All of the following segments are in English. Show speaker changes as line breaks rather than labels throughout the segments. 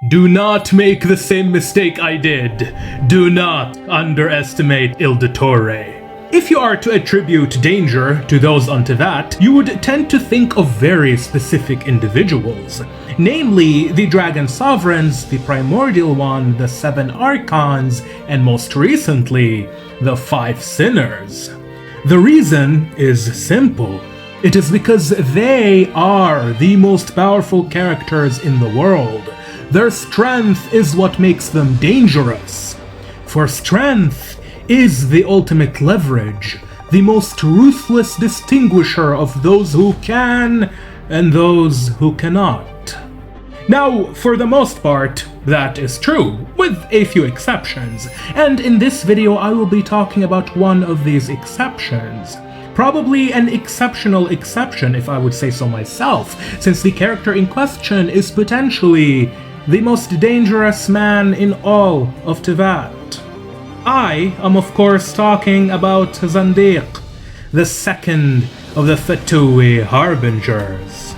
Do not make the same mistake I did. Do not underestimate Il Dottore. If you are to attribute danger to those on Teyvat, you would tend to think of very specific individuals, namely the Dragon Sovereigns, the Primordial One, the Seven Archons, and most recently, the Five Sinners. The reason is simple. It is because they are the most powerful characters in the world. Their strength is what makes them dangerous. For strength is the ultimate leverage, the most ruthless distinguisher of those who can and those who cannot. Now, for the most part, that is true, with a few exceptions, and in this video I will be talking about one of these exceptions. Probably an exceptional exception, if I would say so myself, since the character in question is potentially the most dangerous man in all of Teyvat. I am of course talking about Zandik, the second of the Fatui Harbingers.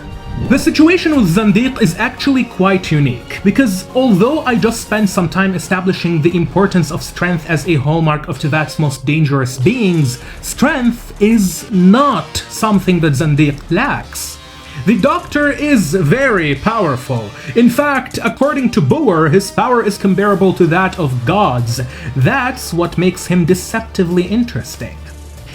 The situation with Zandik is actually quite unique, because although I just spent some time establishing the importance of strength as a hallmark of Teyvat's most dangerous beings, strength is not something that Zandik lacks. The Doctor is very powerful. In fact, according to Boer, his power is comparable to that of gods. That's what makes him deceptively interesting.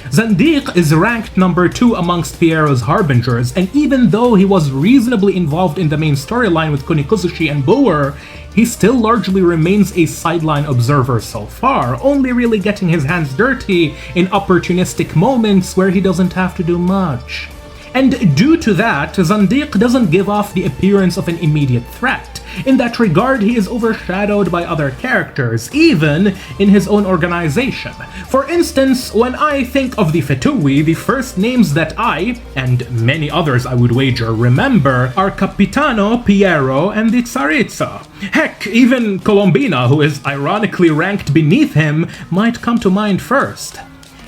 Zandik is ranked number 2 amongst Piero's Harbingers, and even though he was reasonably involved in the main storyline with Kunikuzushi and Boer, he still largely remains a sideline observer so far, only really getting his hands dirty in opportunistic moments where he doesn't have to do much. And due to that, Zandik doesn't give off the appearance of an immediate threat. In that regard, he is overshadowed by other characters, even in his own organization. For instance, when I think of the Fatui, the first names that I, and many others I would wager, remember are Capitano, Piero, and the Tsaritsa. Heck, even Colombina, who is ironically ranked beneath him, might come to mind first.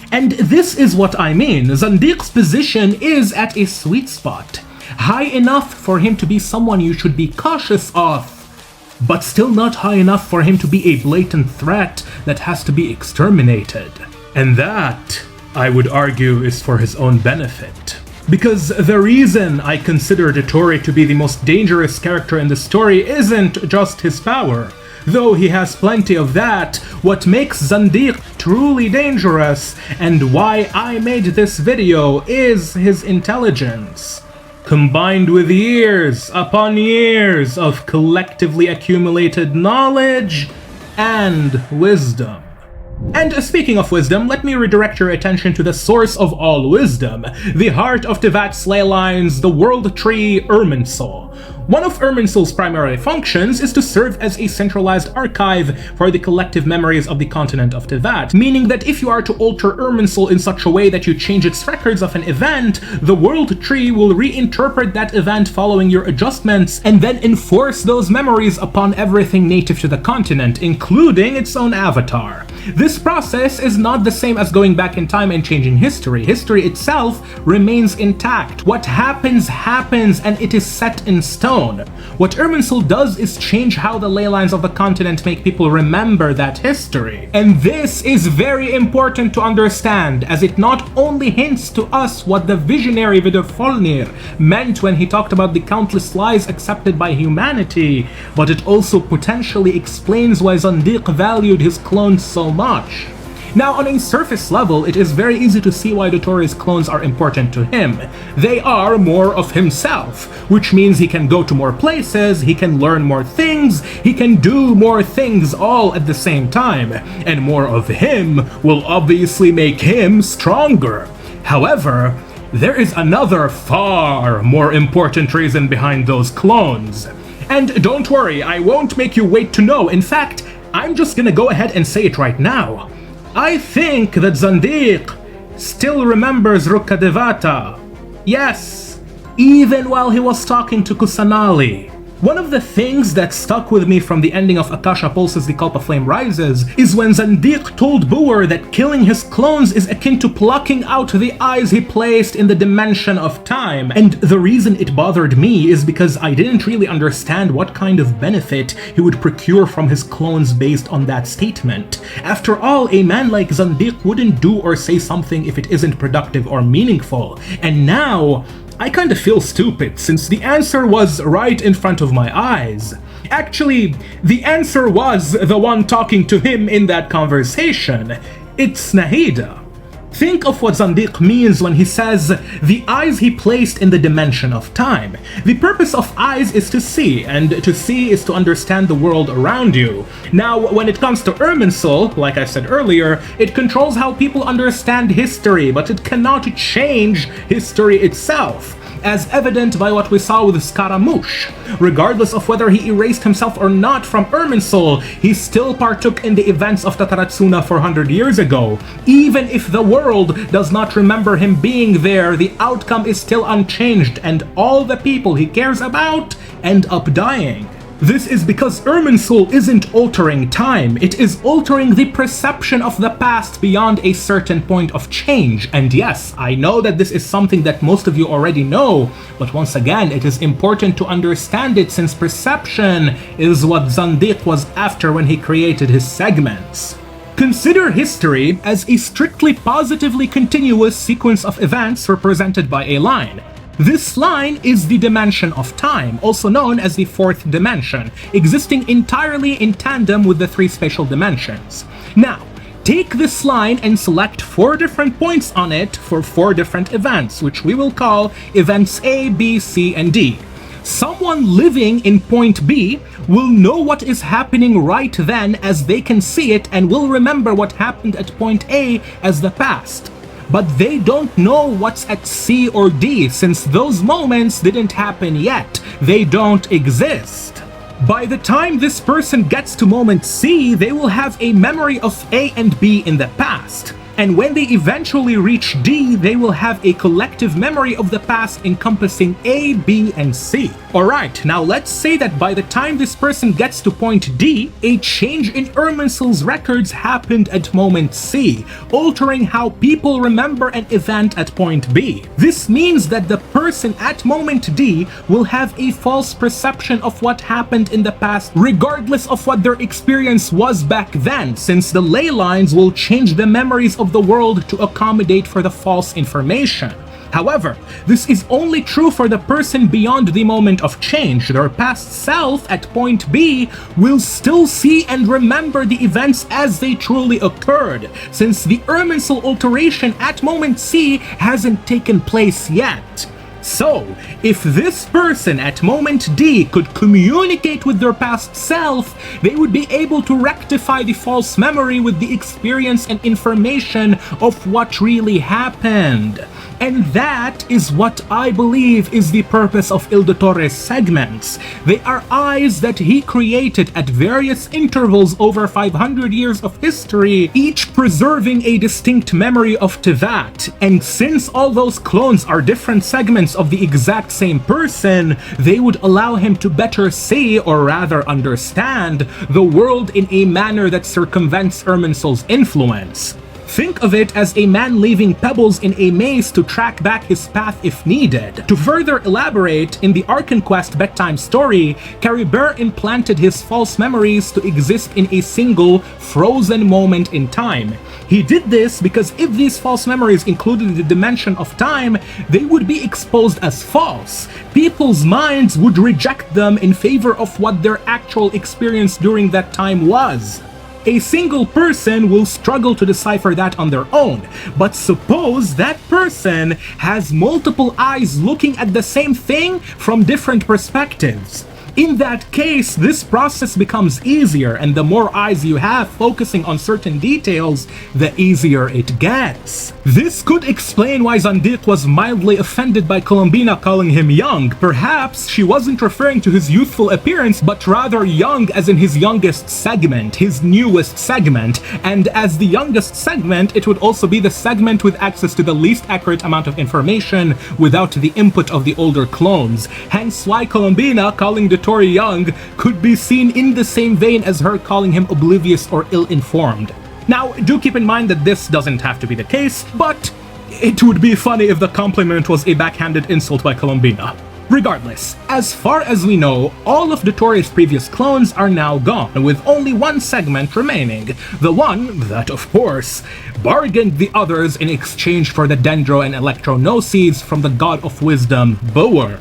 And this is what I mean. Zandik's position is at a sweet spot, high enough for him to be someone you should be cautious of, but still not high enough for him to be a blatant threat that has to be exterminated. And that, I would argue, is for his own benefit. Because the reason I consider Dottore to be the most dangerous character in the story isn't just his power. Though he has plenty of that, what makes Zandik truly dangerous, and why I made this video, is his intelligence, combined with years upon years of collectively accumulated knowledge and wisdom. And speaking of wisdom, let me redirect your attention to the source of all wisdom, the heart of Teyvat's ley lines, the world tree Irminsul. One of Irminsul's primary functions is to serve as a centralized archive for the collective memories of the continent of Teyvat, meaning that if you are to alter Irminsul in such a way that you change its records of an event, the world tree will reinterpret that event following your adjustments and then enforce those memories upon everything native to the continent, including its own avatar. This process is not the same as going back in time and changing history. History itself remains intact. What happens, happens, and it is set in stone. What Irminsul does is change how the ley lines of the continent make people remember that history. And this is very important to understand, as it not only hints to us what the visionary Vidar meant when he talked about the countless lies accepted by humanity, but it also potentially explains why Zandik valued his clones so much. Now, on a surface level, it is very easy to see why Dottore's clones are important to him. They are more of himself, which means he can go to more places, he can learn more things, he can do more things all at the same time, and more of him will obviously make him stronger. However, there is another far more important reason behind those clones. And don't worry, I won't make you wait to know. In fact, I'm just gonna go ahead and say it right now. I think that Zandik still remembers Rukkhadevata. Yes, even while he was talking to Kusanali. One of the things that stuck with me from the ending of Akasha Pulses The Cult of Flame Rises is when Zandik told Boer that killing his clones is akin to plucking out the eyes he placed in the dimension of time. And the reason it bothered me is because I didn't really understand what kind of benefit he would procure from his clones based on that statement. After all, a man like Zandik wouldn't do or say something if it isn't productive or meaningful. And now, I kinda feel stupid, since the answer was right in front of my eyes. Actually, the answer was the one talking to him in that conversation. It's Nahida. Think of what Zandik means when he says, the eyes he placed in the dimension of time. The purpose of eyes is to see, and to see is to understand the world around you. Now, when it comes to Irminsul, like I said earlier, it controls how people understand history, but it cannot change history itself, as evident by what we saw with Scaramouche. Regardless of whether he erased himself or not from Irminsul, he still partook in the events of Tataratsuna 400 years ago. Even if the world does not remember him being there, the outcome is still unchanged, and all the people he cares about end up dying. This is because Irminsul isn't altering time, it is altering the perception of the past beyond a certain point of change. And yes, I know that this is something that most of you already know, but once again, it is important to understand it since perception is what Zandik was after when he created his segments. Consider history as a strictly positively continuous sequence of events represented by a line. This line is the dimension of time, also known as the fourth dimension, existing entirely in tandem with the three spatial dimensions. Now, take this line and select 4 different points on it for 4 different events, which we will call events A, B, C, and D. Someone living in point B will know what is happening right then as they can see it and will remember what happened at point A as the past. But they don't know what's at C or D since those moments didn't happen yet. They don't exist. By the time this person gets to moment C, they will have a memory of A and B in the past. And when they eventually reach D, they will have a collective memory of the past encompassing A, B, and C. Alright, now let's say that by the time this person gets to point D, a change in Irminsul's records happened at moment C, altering how people remember an event at point B. This means that the person at moment D will have a false perception of what happened in the past regardless of what their experience was back then, since the ley lines will change the memories of the world to accommodate for the false information. However, this is only true for the person beyond the moment of change. Their past self at point B will still see and remember the events as they truly occurred, since the Irminsul alteration at moment C hasn't taken place yet. So, if this person at moment D could communicate with their past self, they would be able to rectify the false memory with the experience and information of what really happened. And that is what I believe is the purpose of Il Dottore's segments. They are eyes that he created at various intervals over 500 years of history, each preserving a distinct memory of Teyvat. And since all those clones are different segments of the exact same person, they would allow him to better see, or rather understand, the world in a manner that circumvents Irminsul's influence. Think of it as a man leaving pebbles in a maze to track back his path if needed. To further elaborate, in the Arkan Quest bedtime story, Caribert implanted his false memories to exist in a single, frozen moment in time. He did this because if these false memories included the dimension of time, they would be exposed as false. People's minds would reject them in favor of what their actual experience during that time was. A single person will struggle to decipher that on their own, but suppose that person has multiple eyes looking at the same thing from different perspectives. In that case, this process becomes easier, and the more eyes you have focusing on certain details, the easier it gets. This could explain why Zandik was mildly offended by Colombina calling him young. Perhaps she wasn't referring to his youthful appearance, but rather young as in his youngest segment, his newest segment. And as the youngest segment, it would also be the segment with access to the least accurate amount of information without the input of the older clones. Hence why Colombina calling the Dottore young could be seen in the same vein as her calling him oblivious or ill-informed. Now, do keep in mind that this doesn't have to be the case, but it would be funny if the compliment was a backhanded insult by Colombina. Regardless, as far as we know, all of Dottore's previous clones are now gone, with only one segment remaining, the one that, of course, bargained the others in exchange for the Dendro and Electro Gnosis from the God of Wisdom, Boer,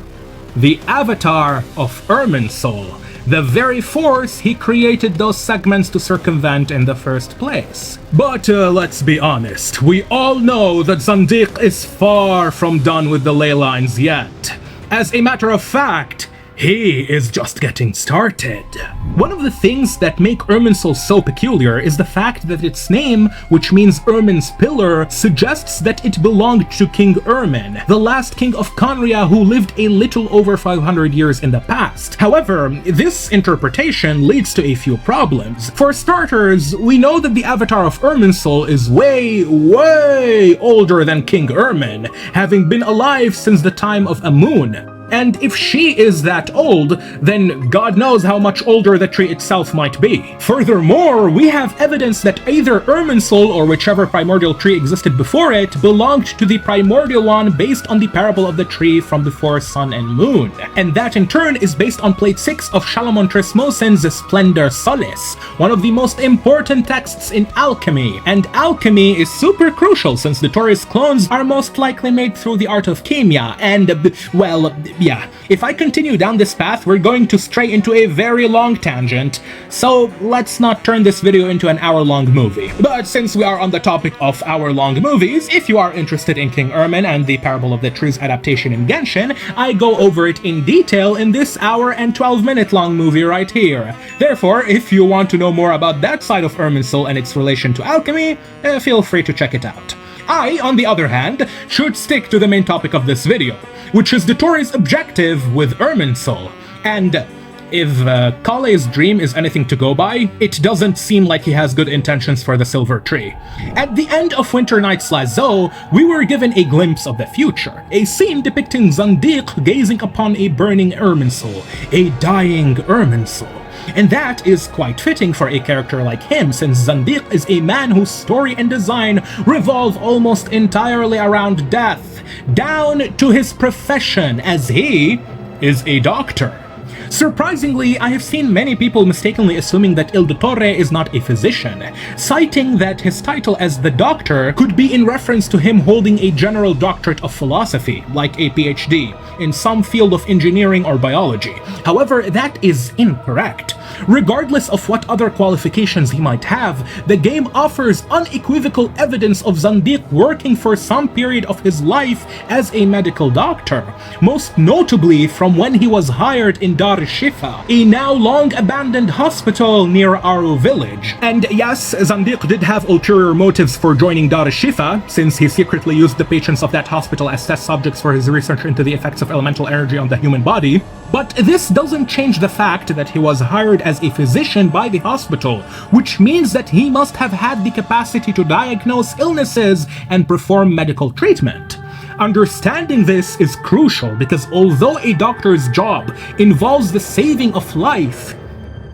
the avatar of Irminsul, the very force he created those segments to circumvent in the first place. But let's be honest, we all know that Zandik is far from done with the ley lines yet. As a matter of fact, he is just getting started. One of the things that make Irminsul so peculiar is the fact that its name, which means Irmin's Pillar, suggests that it belonged to King Irmin, the last king of Conria who lived a little over 500 years in the past. However, this interpretation leads to a few problems. For starters, we know that the avatar of Irminsul is way older than King Irmin, having been alive since the time of Amun. And if she is that old, then God knows how much older the tree itself might be. Furthermore, we have evidence that either Irminsul or whichever primordial tree existed before it belonged to the primordial one based on the parable of the tree from before Sun and Moon. And that in turn is based on plate 6 of Shalamon Trismosen's Splendor Solis, one of the most important texts in alchemy. And alchemy is super crucial since Dottore's clones are most likely made through the art of chemia, and, well, yeah, if I continue down this path, we're going to stray into a very long tangent, so let's not turn this video into an hour-long movie. But since we are on the topic of hour-long movies, if you are interested in King Irmin and the Parable of the Trees adaptation in Genshin, I go over it in detail in this hour and 12-minute long movie right here. Therefore, if you want to know more about that side of Irminsul and its relation to alchemy, feel free to check it out. I, on the other hand, should stick to the main topic of this video, which is Dottore's objective with Irminsul. And if Kale's dream is anything to go by, it doesn't seem like he has good intentions for the Silver Tree. At the end of Winter Night's Lazo, we were given a glimpse of the future, a scene depicting Zandik gazing upon a burning Irminsul, a dying Irminsul. And that is quite fitting for a character like him, since Zandik is a man whose story and design revolve almost entirely around death, down to his profession, as he is a doctor. Surprisingly, I have seen many people mistakenly assuming that Il Dottore is not a physician, citing that his title as the Doctor could be in reference to him holding a general doctorate of philosophy, like a PhD, in some field of engineering or biology. However, that is incorrect. Regardless of what other qualifications he might have, the game offers unequivocal evidence of Zandik working for some period of his life as a medical doctor, most notably from when he was hired in Dar Shifa, a now long abandoned hospital near Aru village. And yes, Zandik did have ulterior motives for joining Dar Shifa, since he secretly used the patients of that hospital as test subjects for his research into the effects of elemental energy on the human body. But this doesn't change the fact that he was hired as a physician by the hospital, which means that he must have had the capacity to diagnose illnesses and perform medical treatment. Understanding this is crucial because although a doctor's job involves the saving of life,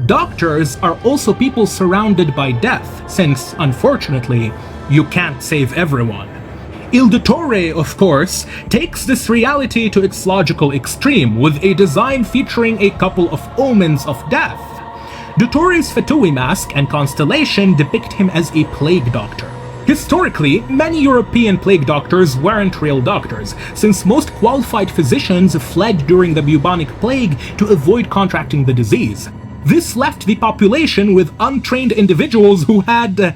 doctors are also people surrounded by death, since, unfortunately, you can't save everyone. Il Dottore, of course, takes this reality to its logical extreme, with a design featuring a couple of omens of death. Dottore's Fatui mask and constellation depict him as a plague doctor. Historically, many European plague doctors weren't real doctors, since most qualified physicians fled during the bubonic plague to avoid contracting the disease. This left the population with untrained individuals who had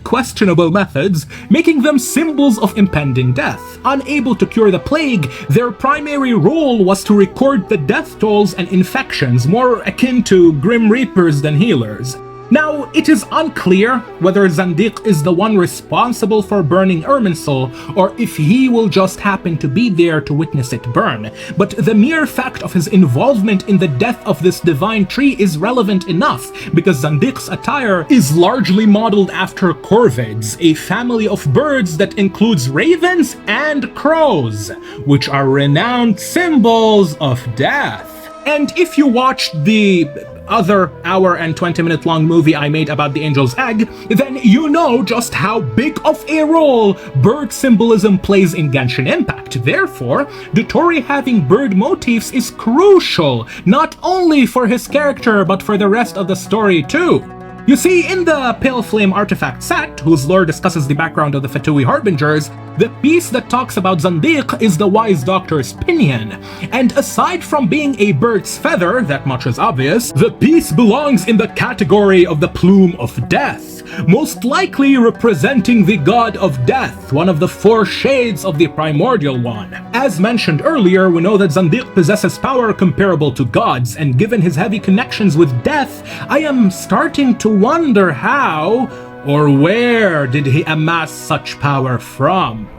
questionable methods, making them symbols of impending death. Unable to cure the plague, their primary role was to record the death tolls and infections, more akin to Grim Reapers than healers. Now, it is unclear whether Zandik is the one responsible for burning Irminsul, or if he will just happen to be there to witness it burn, but the mere fact of his involvement in the death of this divine tree is relevant enough, because Zandik's attire is largely modeled after corvids, a family of birds that includes ravens and crows, which are renowned symbols of death. And if you watched the other hour and 20-minute long movie I made about the Angel's Egg, then you know just how big of a role bird symbolism plays in Genshin Impact. Therefore, Dottore having bird motifs is crucial, not only for his character but for the rest of the story too. You see, in the Pale Flame artifact set, whose lore discusses the background of the Fatui Harbingers, the piece that talks about Zandik is the Wise Doctor's pinion. And aside from being a bird's feather, that much is obvious, the piece belongs in the category of the Plume of Death, most likely representing the god of death, one of the 4 shades of the primordial one. As mentioned earlier, we know that Zandik possesses power comparable to gods, and given his heavy connections with death, I am starting to wonder how or where did he amass such power from?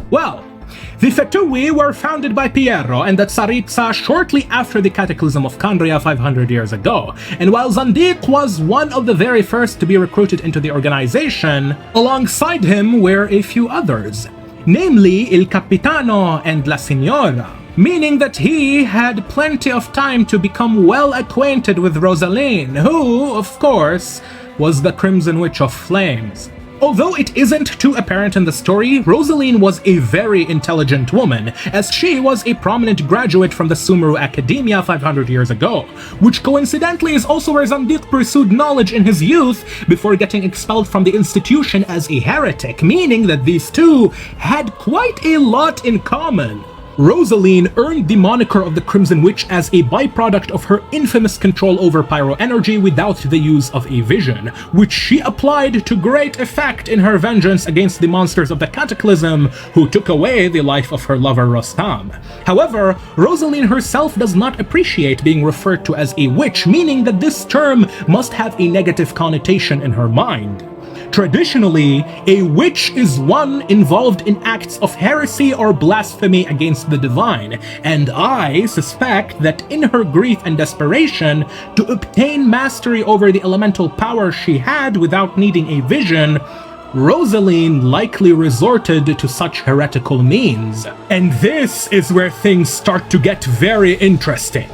Well, the Fatui were founded by Piero and the Tsaritsa shortly after the Cataclysm of Kandria 500 years ago, and while Zandik was one of the very first to be recruited into the organization, alongside him were a few others, namely Il Capitano and La Signora, meaning that he had plenty of time to become well acquainted with Rosaline, who, of course, was the Crimson Witch of Flames. Although it isn't too apparent in the story, Rosaline was a very intelligent woman, as she was a prominent graduate from the Sumeru Academia 500 years ago, which coincidentally is also where Zandik pursued knowledge in his youth before getting expelled from the institution as a heretic, meaning that these two had quite a lot in common. Rosaline earned the moniker of the Crimson Witch as a byproduct of her infamous control over pyro energy without the use of a vision, which she applied to great effect in her vengeance against the monsters of the Cataclysm who took away the life of her lover Rostam. However, Rosaline herself does not appreciate being referred to as a witch, meaning that this term must have a negative connotation in her mind. Traditionally, a witch is one involved in acts of heresy or blasphemy against the divine, and I suspect that in her grief and desperation to obtain mastery over the elemental power she had without needing a vision, Rosaline likely resorted to such heretical means. And this is where things start to get very interesting.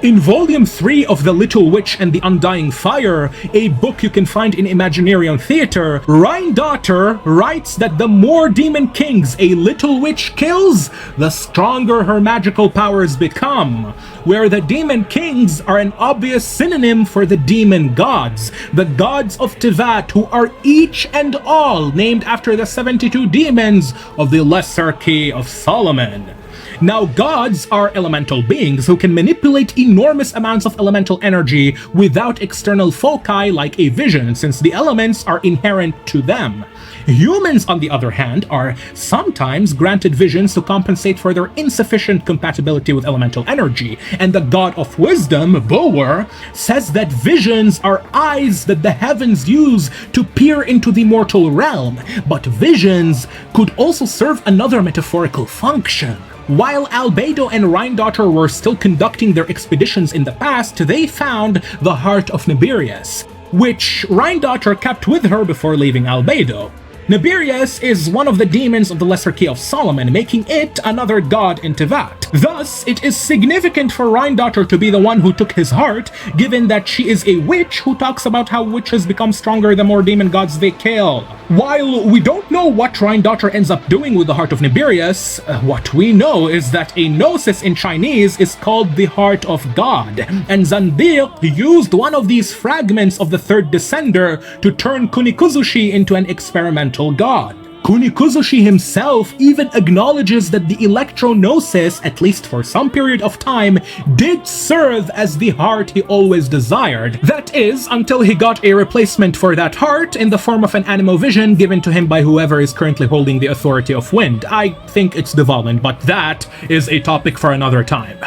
In Volume 3 of The Little Witch and the Undying Fire, a book you can find in Imaginarium Theater, Rhine-Daughter writes that the more demon kings a little witch kills, the stronger her magical powers become, where the demon kings are an obvious synonym for the demon gods, the gods of Teyvat, who are each and all named after the 72 demons of the Lesser Key of Solomon. Now, gods are elemental beings who can manipulate enormous amounts of elemental energy without external foci like a vision, since the elements are inherent to them. Humans, on the other hand, are sometimes granted visions to compensate for their insufficient compatibility with elemental energy, and the god of wisdom, Bower, says that visions are eyes that the heavens use to peer into the mortal realm, but visions could also serve another metaphorical function. While Albedo and Rhine-Daughter were still conducting their expeditions in the past, they found the Heart of Nibirius, which Rhine-Daughter kept with her before leaving Albedo. Nibirius is one of the demons of the Lesser Key of Solomon, making it another god in Teyvat. Thus, it is significant for Rhine-Daughter to be the one who took his heart, given that she is a witch who talks about how witches become stronger the more demon gods they kill. While we don't know what Rhine-Daughter ends up doing with the Heart of Nibirius, what we know is that a gnosis in Chinese is called the Heart of God, and Zandik used one of these fragments of the third descender to turn Kunikuzushi into an experimental god. Kunikuzushi himself even acknowledges that the electro-gnosis, at least for some period of time, did serve as the heart he always desired. That is, until he got a replacement for that heart in the form of an animo-vision given to him by whoever is currently holding the authority of wind. I think it's Dvalin, but that is a topic for another time.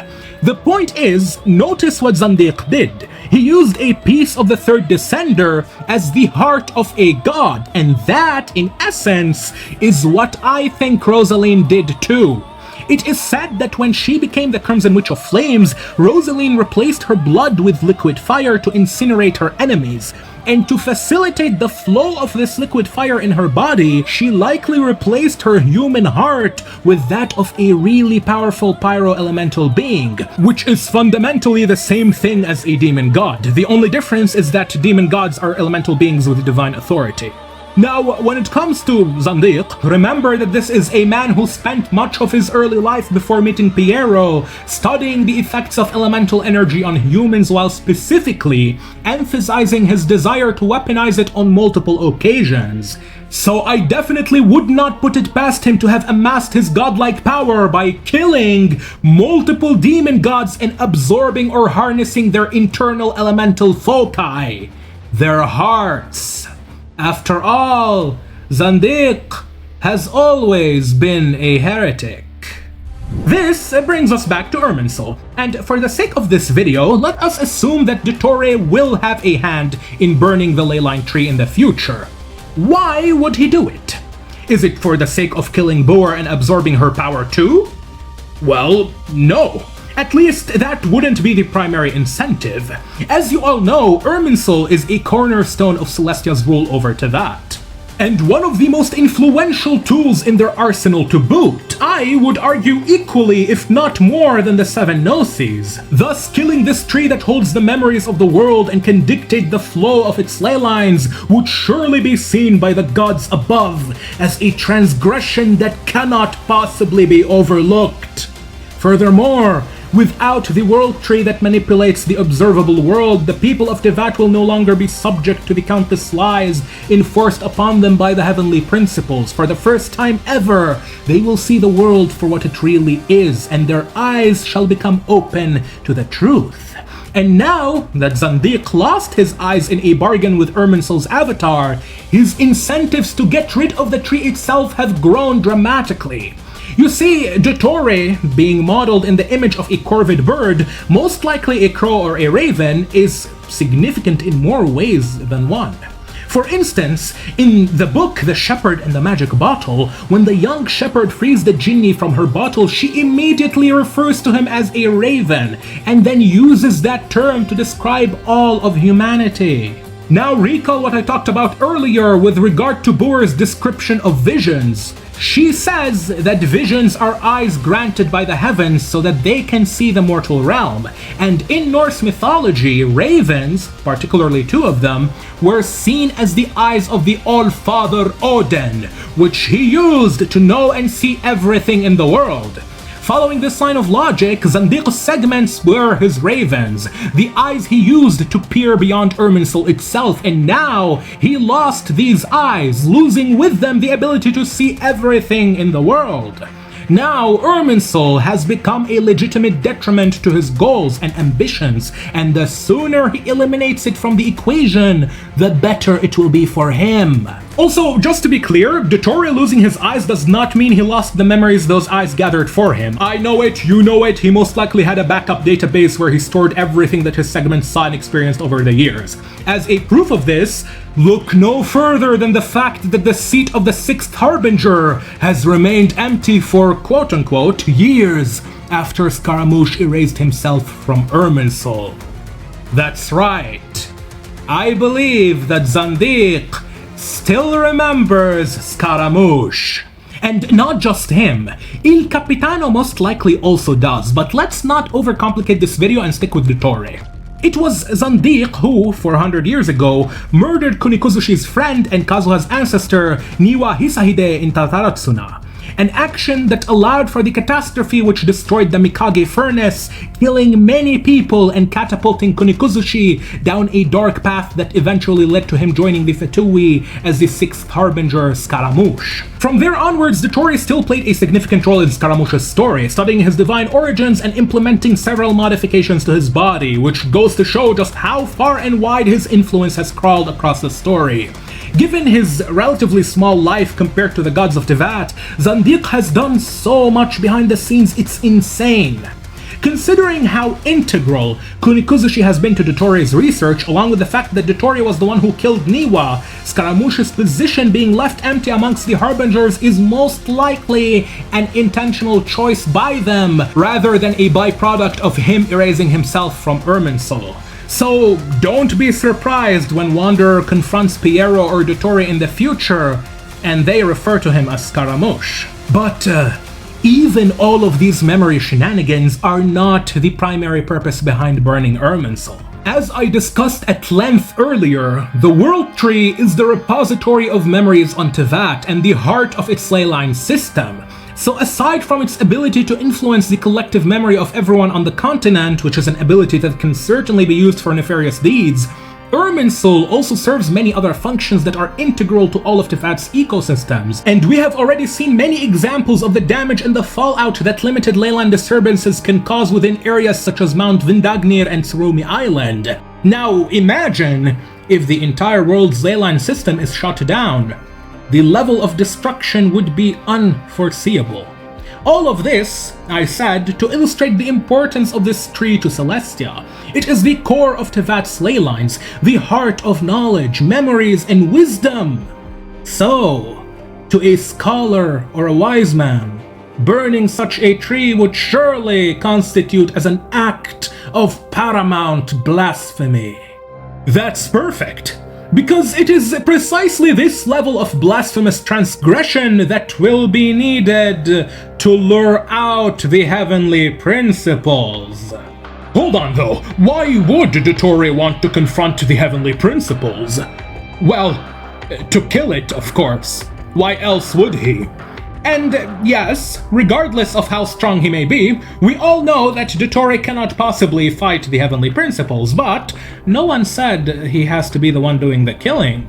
The point is, notice what Zandik did. He used a piece of the third descender as the heart of a god, and that, in essence, is what I think Rosaline did too. It is said that when she became the Crimson Witch of Flames, Rosaline replaced her blood with liquid fire to incinerate her enemies. And to facilitate the flow of this liquid fire in her body, she likely replaced her human heart with that of a really powerful pyro-elemental being, which is fundamentally the same thing as a demon god. The only difference is that demon gods are elemental beings with divine authority. Now, when it comes to Zandik, remember that this is a man who spent much of his early life before meeting Piero studying the effects of elemental energy on humans, while specifically emphasizing his desire to weaponize it on multiple occasions. So I definitely would not put it past him to have amassed his godlike power by killing multiple demon gods and absorbing or harnessing their internal elemental foci, their hearts. After all, Zandik has always been a heretic. This brings us back to Irminsul, and for the sake of this video, let us assume that Dottore will have a hand in burning the leyline tree in the future. Why would he do it? Is it for the sake of killing Boer and absorbing her power too? Well, no. At least that wouldn't be the primary incentive. As you all know, Irminsul is a cornerstone of Celestia's rule over Teyvat, and one of the most influential tools in their arsenal to boot. I would argue equally, if not more, than the Seven Gnosis. Thus, killing this tree that holds the memories of the world and can dictate the flow of its ley lines would surely be seen by the gods above as a transgression that cannot possibly be overlooked. Furthermore, without the world tree that manipulates the observable world, the people of Teyvat will no longer be subject to the countless lies enforced upon them by the heavenly principles. For the first time ever, they will see the world for what it really is, and their eyes shall become open to the truth. And now that Zandik lost his eyes in a bargain with Irminsul's avatar, his incentives to get rid of the tree itself have grown dramatically. You see, Dottore, being modeled in the image of a corvid bird, most likely a crow or a raven, is significant in more ways than one. For instance, in the book The Shepherd and the Magic Bottle, when the young shepherd frees the genie from her bottle, she immediately refers to him as a raven, and then uses that term to describe all of humanity. Now recall what I talked about earlier with regard to Boer's description of visions. She says that visions are eyes granted by the heavens so that they can see the mortal realm. And in Norse mythology, ravens, particularly two of them, were seen as the eyes of the All-Father Odin, which he used to know and see everything in the world. Following this line of logic, Zandik's segments were his ravens, the eyes he used to peer beyond Irminsul itself, and now he lost these eyes, losing with them the ability to see everything in the world. Now, Irminsul has become a legitimate detriment to his goals and ambitions, and the sooner he eliminates it from the equation, the better it will be for him. Also, just to be clear, Dottore losing his eyes does not mean he lost the memories those eyes gathered for him. I know it, you know it, he most likely had a backup database where he stored everything that his segments saw and experienced over the years. As a proof of this, look no further than the fact that the seat of the Sixth Harbinger has remained empty for quote-unquote years after Scaramouche erased himself from Irminsul. That's right. I believe that Zandik still remembers Scaramouche. And not just him, Il Capitano most likely also does, but let's not overcomplicate this video and stick with Dottore. It was Zandik who, 400 years ago, murdered Kunikuzuchi's friend and Kazuha's ancestor, Niwa Hisahide in Tataratsuna. An action that allowed for the catastrophe which destroyed the Mikage furnace, killing many people and catapulting Kunikuzuchi down a dark path that eventually led to him joining the Fatui as the Sixth Harbinger Scaramouche. From there onwards, Dottore still played a significant role in Scaramouche's story, studying his divine origins and implementing several modifications to his body, which goes to show just how far and wide his influence has crawled across the story. Given his relatively small life compared to the gods of Teyvat, Zandik has done so much behind the scenes, it's insane. Considering how integral Kunikuzuchi has been to Dottore's research, along with the fact that Dottore was the one who killed Niwa, Scaramouche's position being left empty amongst the Harbingers is most likely an intentional choice by them, rather than a byproduct of him erasing himself from Irminsul. So don't be surprised when Wanderer confronts Piero or Dottore in the future and they refer to him as Scaramouche. But even all of these memory shenanigans are not the primary purpose behind burning Irminsul. As I discussed at length earlier, the World Tree is the repository of memories on Teyvat and the heart of its leyline system. So aside from its ability to influence the collective memory of everyone on the continent, which is an ability that can certainly be used for nefarious deeds, Irminsul also serves many other functions that are integral to all of Teyvat's ecosystems, and we have already seen many examples of the damage and the fallout that limited leyline disturbances can cause within areas such as Mount Vindagnir and Surumi Island. Now imagine if the entire world's leyline system is shut down. The level of destruction would be unforeseeable. All of this, I said, to illustrate the importance of this tree to Celestia. It is the core of Teyvat's leylines, the heart of knowledge, memories, and wisdom. So, to a scholar or a wise man, burning such a tree would surely constitute as an act of paramount blasphemy. That's perfect, because it is precisely this level of blasphemous transgression that will be needed to lure out the heavenly principles. Hold on though, why would Dottore want to confront the heavenly principles? Well, to kill it, of course. Why else would he? And yes, regardless of how strong he may be, we all know that Dottore cannot possibly fight the heavenly principles, but no one said he has to be the one doing the killing.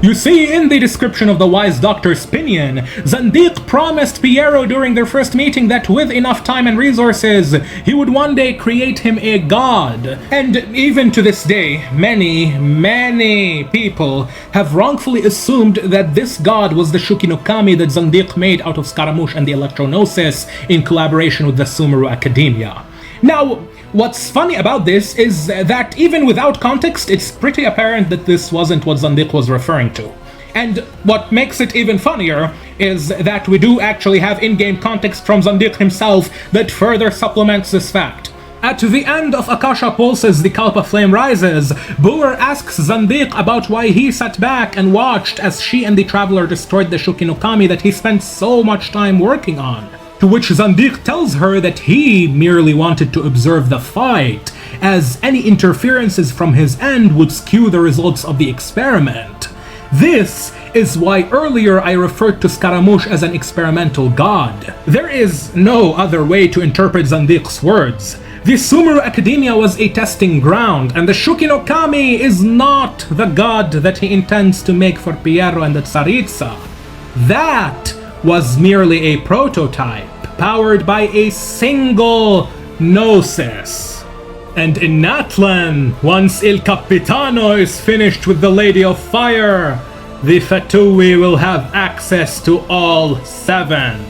You see, in the description of the wise doctor's opinion, Zandik promised Piero during their first meeting that with enough time and resources, he would one day create him a god. And even to this day, many people have wrongfully assumed that this god was the Shukinokami that Zandik made out of Scaramouche and the Electronosis in collaboration with the Sumeru Academia. Now, what's funny about this is that even without context, it's pretty apparent that this wasn't what Zandik was referring to. And what makes it even funnier is that we do actually have in-game context from Zandik himself that further supplements this fact. At the end of Akasha Pulse's The Kalpa Flame Rises, Boer asks Zandik about why he sat back and watched as she and the Traveler destroyed the Shukinokami that he spent so much time working on. To which Zandik tells her that he merely wanted to observe the fight, as any interferences from his end would skew the results of the experiment. This is why earlier I referred to Scaramouche as an experimental god. There is no other way to interpret Zandik's words. The Sumeru Academia was a testing ground, and the Shukinokami is not the god that he intends to make for Piero and the Tsaritsa. That was merely a prototype, powered by a single Gnosis. And in Natlan, once Il Capitano is finished with the Lady of Fire, the Fatui will have access to all 7.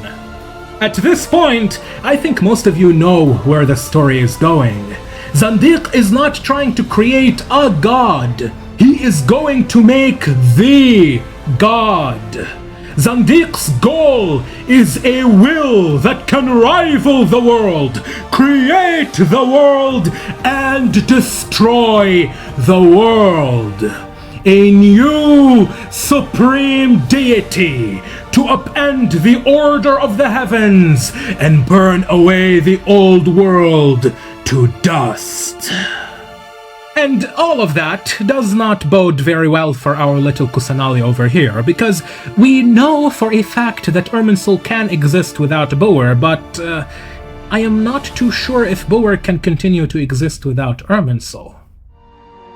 At this point, I think most of you know where the story is going. Zandik is not trying to create a god. He is going to make the god. Zandik's goal is a will that can rival the world, create the world, and destroy the world. A new supreme deity to upend the order of the heavens and burn away the old world to dust. And all of that does not bode very well for our little Kusanali over here, because we know for a fact that Irminsul can exist without Boer, but I am not too sure if Boer can continue to exist without Irminsul.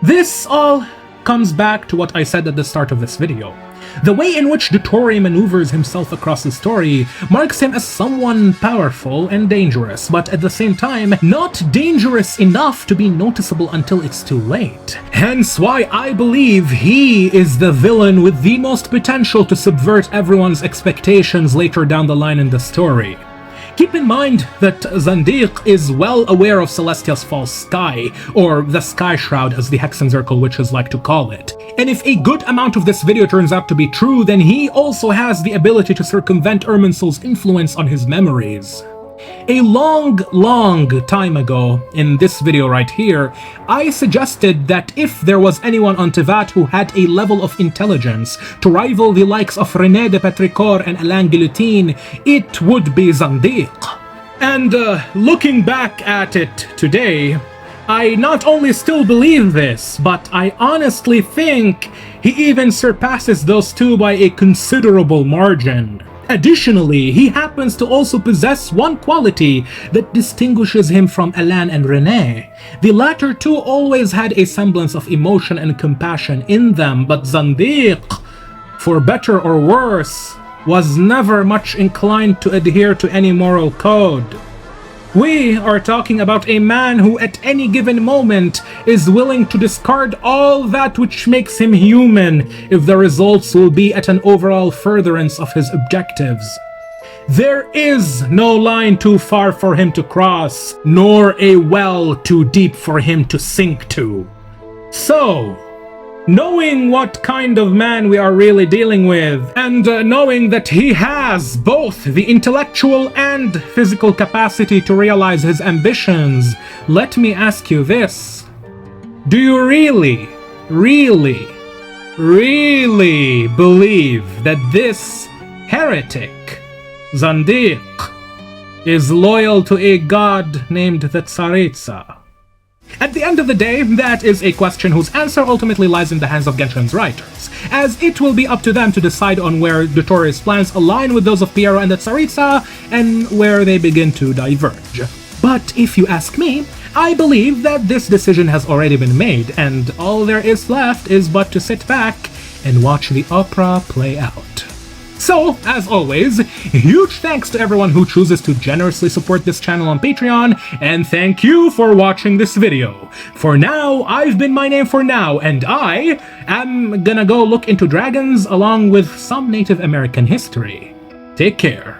This all comes back to what I said at the start of this video. The way in which Dottore maneuvers himself across the story marks him as someone powerful and dangerous, but at the same time, not dangerous enough to be noticeable until it's too late. Hence why I believe he is the villain with the most potential to subvert everyone's expectations later down the line in the story. Keep in mind that Zandik is well aware of Celestia's false sky, or the Sky Shroud as the Hexenzirkel witches like to call it. And if a good amount of this video turns out to be true, then he also has the ability to circumvent Irminsul's influence on his memories. A long time ago, in this video right here, I suggested that if there was anyone on Teyvat who had a level of intelligence to rival the likes of René de Petrichor and Alain Guillotine, it would be Zandik. And looking back at it today, I not only still believe this, but I honestly think he even surpasses those two by a considerable margin. Additionally, he happens to also possess one quality that distinguishes him from Alain and René. The latter two always had a semblance of emotion and compassion in them, but Zandik, for better or worse, was never much inclined to adhere to any moral code. We are talking about a man who at any given moment is willing to discard all that which makes him human if the results will be at an overall furtherance of his objectives. There is no line too far for him to cross, nor a well too deep for him to sink to. So, knowing what kind of man we are really dealing with, and knowing that he has both the intellectual and physical capacity to realize his ambitions, let me ask you this. Do you really believe that this heretic, Zandik, is loyal to a god named the Tsaritsa? At the end of the day, that is a question whose answer ultimately lies in the hands of Genshin's writers, as it will be up to them to decide on where Dottores' plans align with those of Piero and the Tsaritsa, and where they begin to diverge. But if you ask me, I believe that this decision has already been made, and all there is left is but to sit back and watch the opera play out. So, as always, huge thanks to everyone who chooses to generously support this channel on Patreon, and thank you for watching this video. For now, I've been My Name for Now, and I am gonna go look into dragons along with some Native American history. Take care.